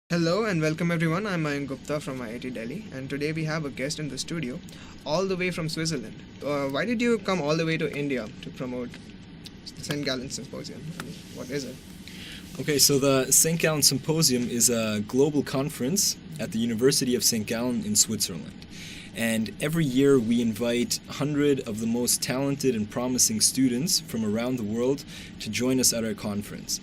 Hello and welcome everyone. I'm Mayank Gupta from IIT Delhi, and today we have a guest in the studio, all the way from Switzerland. Why did you come all the way to India to promote the St Gallen Symposium? I mean, what is it? Okay, so the St Gallen Symposium is a global conference at the University of St Gallen in Switzerland. And every year we invite 100 of the most talented and promising students from around the world to join us at our conference.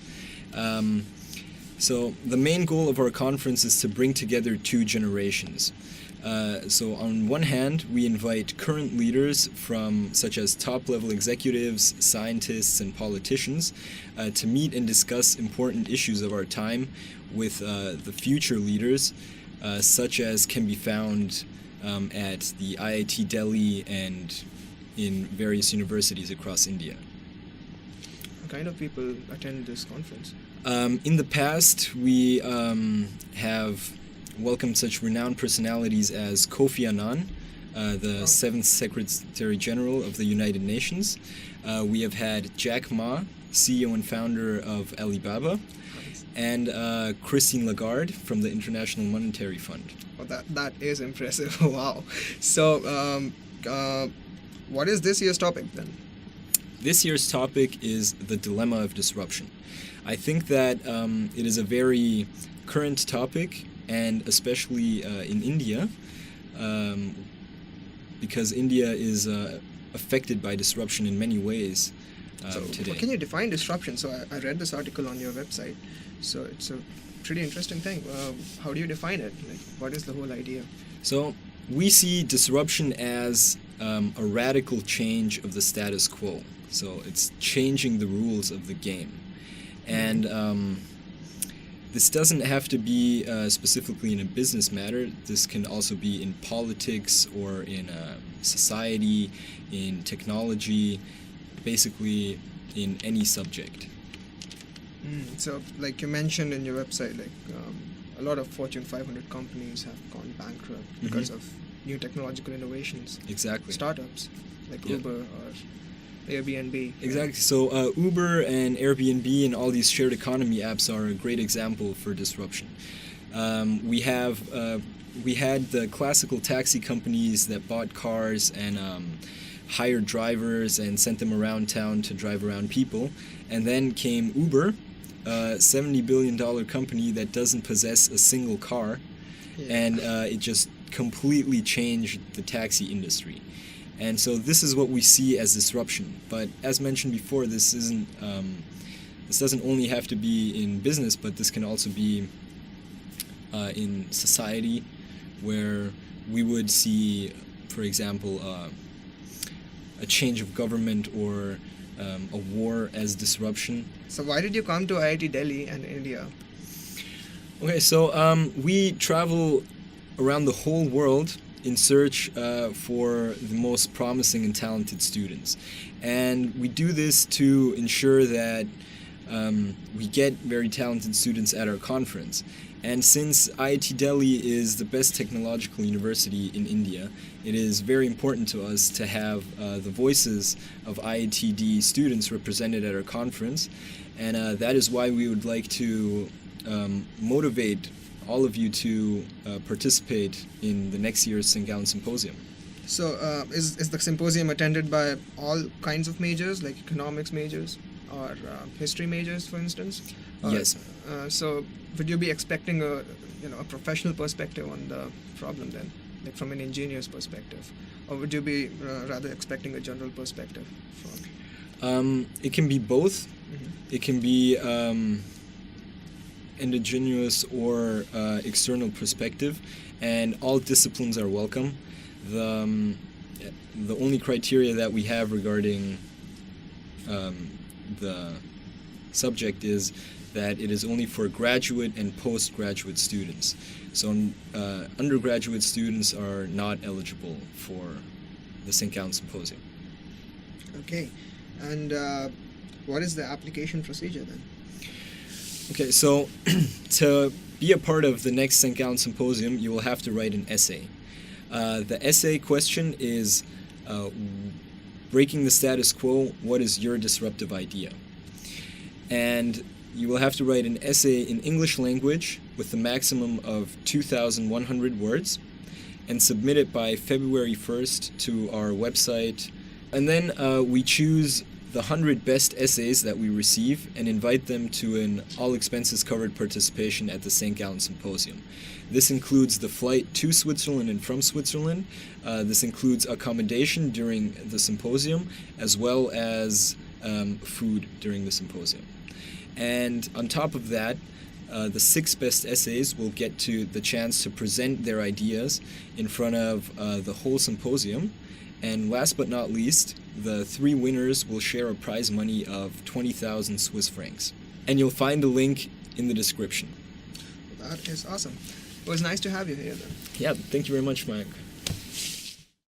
So the main goal of our conference is to bring together two generations. So on one hand, we invite current leaders such as top-level executives, scientists, and politicians to meet and discuss important issues of our time with the future leaders, such as can be found at the IIT Delhi and in various universities across India. What kind of people attend this conference? In the past, we have welcomed such renowned personalities as Kofi Annan, the seventh Secretary General of the United Nations. We have had Jack Ma, CEO and founder of Alibaba, and Christine Lagarde from the International Monetary Fund. Oh, that is impressive. Wow. So, what is this year's topic then? This year's topic is the dilemma of disruption. I think that it is a very current topic, and especially in India, because India is affected by disruption in many ways today. Can you define disruption? So I read this article on your website, so it's a pretty interesting thing. How do you define it? Like, what is the whole idea? So we see disruption as a radical change of the status quo. So it's changing the rules of the game. And this doesn't have to be specifically in a business matter. This can also be in politics or in society, in technology, basically in any subject. So, like you mentioned in your website, like a lot of Fortune 500 companies have gone bankrupt because of new technological innovations. Exactly. Startups like Uber or Airbnb. Exactly. So Uber and Airbnb and all these shared economy apps are a great example for disruption. We had the classical taxi companies that bought cars and hired drivers and sent them around town to drive around people. And then came Uber, a $70 billion company that doesn't possess a single car. Yeah. And it just completely changed the taxi industry. And so this is what we see as disruption. But as mentioned before, this doesn't only have to be in business, but this can also be in society, where we would see, for example, a change of government or a war as disruption. So why did you come to IIT Delhi and India? Okay, so we travel around the whole world in search for the most promising and talented students. And we do this to ensure that we get very talented students at our conference. And since IIT Delhi is the best technological university in India, it is very important to us to have the voices of IITD students represented at our conference. And that is why we would like to motivate all of you to participate in the next year's St. Gallen Symposium. So is the symposium attended by all kinds of majors, like economics majors or history majors, for instance? Yes. So would you be expecting a professional perspective on the problem then, like from an engineer's perspective? Or would you be rather expecting a general perspective from? It can be both. It can be indigenous or external perspective, and all disciplines are welcome. The only criteria that we have regarding the subject is that it is only for graduate and postgraduate students. So undergraduate students are not eligible for the St. Gallen Symposium. Okay, and what is the application procedure then? Okay, so to be a part of the next St. Gallen Symposium, you will have to write an essay. The essay question is, breaking the status quo, what is your disruptive idea? And You will have to write an essay in English language with the maximum of 2,100 words and submit it by February 1st to our website. And then we choose the 100 best essays that we receive and invite them to an all-expenses-covered participation at the St Gallen Symposium. This includes the flight to Switzerland and from Switzerland. This includes accommodation during the symposium, as well as food during the symposium. And on top of that, the 6 best essays will get to the chance to present their ideas in front of the whole symposium. And last but not least, the 3 winners will share a prize money of 20,000 Swiss francs. And you'll find a link in the description. That is awesome. It was nice to have you here then. Yeah, thank you very much, Mike.